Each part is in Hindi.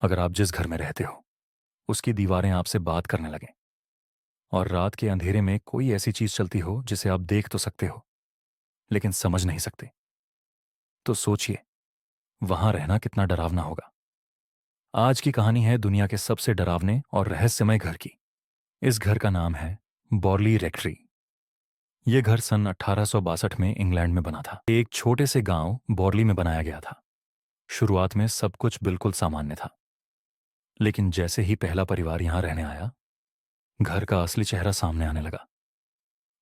अगर आप जिस घर में रहते हो उसकी दीवारें आपसे बात करने लगें और रात के अंधेरे में कोई ऐसी चीज चलती हो जिसे आप देख तो सकते हो लेकिन समझ नहीं सकते, तो सोचिए वहां रहना कितना डरावना होगा। आज की कहानी है दुनिया के सबसे डरावने और रहस्यमय घर की। इस घर का नाम है बॉर्ली रेक्ट्री। यह घर सन 1862 में इंग्लैंड में बना था। एक छोटे से गांव बॉर्ली में बनाया गया था। शुरुआत में सब कुछ बिल्कुल सामान्य था, लेकिन जैसे ही पहला परिवार यहां रहने आया, घर का असली चेहरा सामने आने लगा।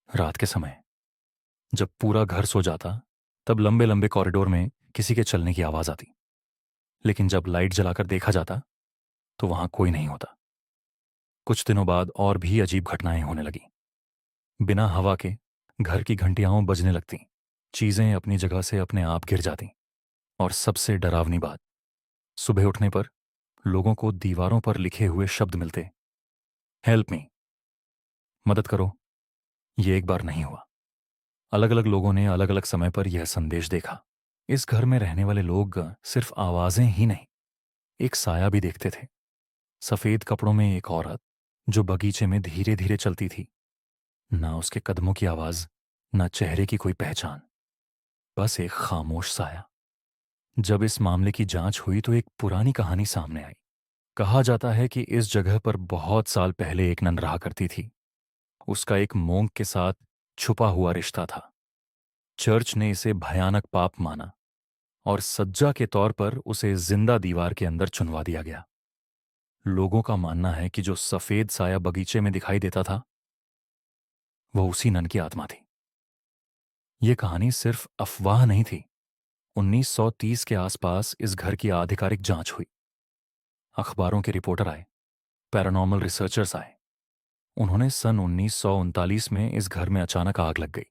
रात के समय जब पूरा घर सो जाता, तब लंबे लंबे कॉरिडोर में किसी के चलने की आवाज आती। लेकिन जब लाइट जलाकर देखा जाता तो वहां कोई नहीं होता। कुछ दिनों बाद और भी अजीब घटनाएं होने लगी। बिना हवा के घर की घंटियां बजने लगती, चीजें अपनी जगह से अपने आप गिर जाती, और सबसे डरावनी बात, सुबह उठने पर लोगों को दीवारों पर लिखे हुए शब्द मिलते, हेल्प मी, मदद करो। ये एक बार नहीं हुआ, अलग अलग लोगों ने अलग अलग समय पर यह संदेश देखा। इस घर में रहने वाले लोग सिर्फ आवाजें ही नहीं, एक साया भी देखते थे। सफेद कपड़ों में एक औरत जो बगीचे में धीरे धीरे चलती थी। ना उसके कदमों की आवाज, ना चेहरे की कोई पहचान, बस एक खामोश साया। जब इस मामले की जांच हुई तो एक पुरानी कहानी सामने आई। कहा जाता है कि इस जगह पर बहुत साल पहले एक नन रहा करती थी। उसका एक मोंग के साथ छुपा हुआ रिश्ता था। चर्च ने इसे भयानक पाप माना और सज्जा के तौर पर उसे जिंदा दीवार के अंदर चुनवा दिया गया। लोगों का मानना है कि जो सफेद साया बगीचे में दिखाई देता था, वो उसी नन की आत्मा थी। यह कहानी सिर्फ अफवाह नहीं थी। 1930 के आसपास इस घर की आधिकारिक जांच हुई। अखबारों के रिपोर्टर आए, पैरानॉर्मल रिसर्चर्स आए। उन्होंने सन 1939 में इस घर में अचानक आग लग गई।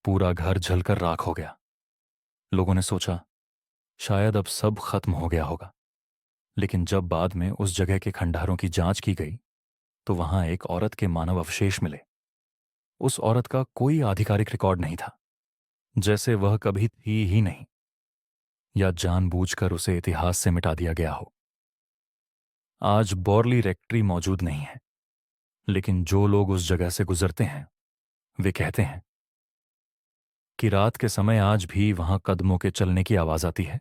पूरा घर जलकर राख हो गया। लोगों ने सोचा शायद अब सब खत्म हो गया होगा। लेकिन जब बाद में उस जगह के खंडहरों की जांच की गई तो वहां एक औरत के मानव अवशेष मिले। उस औरत का कोई आधिकारिक रिकॉर्ड नहीं था, जैसे वह कभी थी ही नहीं, या जानबूझकर उसे इतिहास से मिटा दिया गया हो। आज बॉर्ली रेक्ट्री मौजूद नहीं है, लेकिन जो लोग उस जगह से गुजरते हैं वे कहते हैं कि रात के समय आज भी वहां कदमों के चलने की आवाज आती है।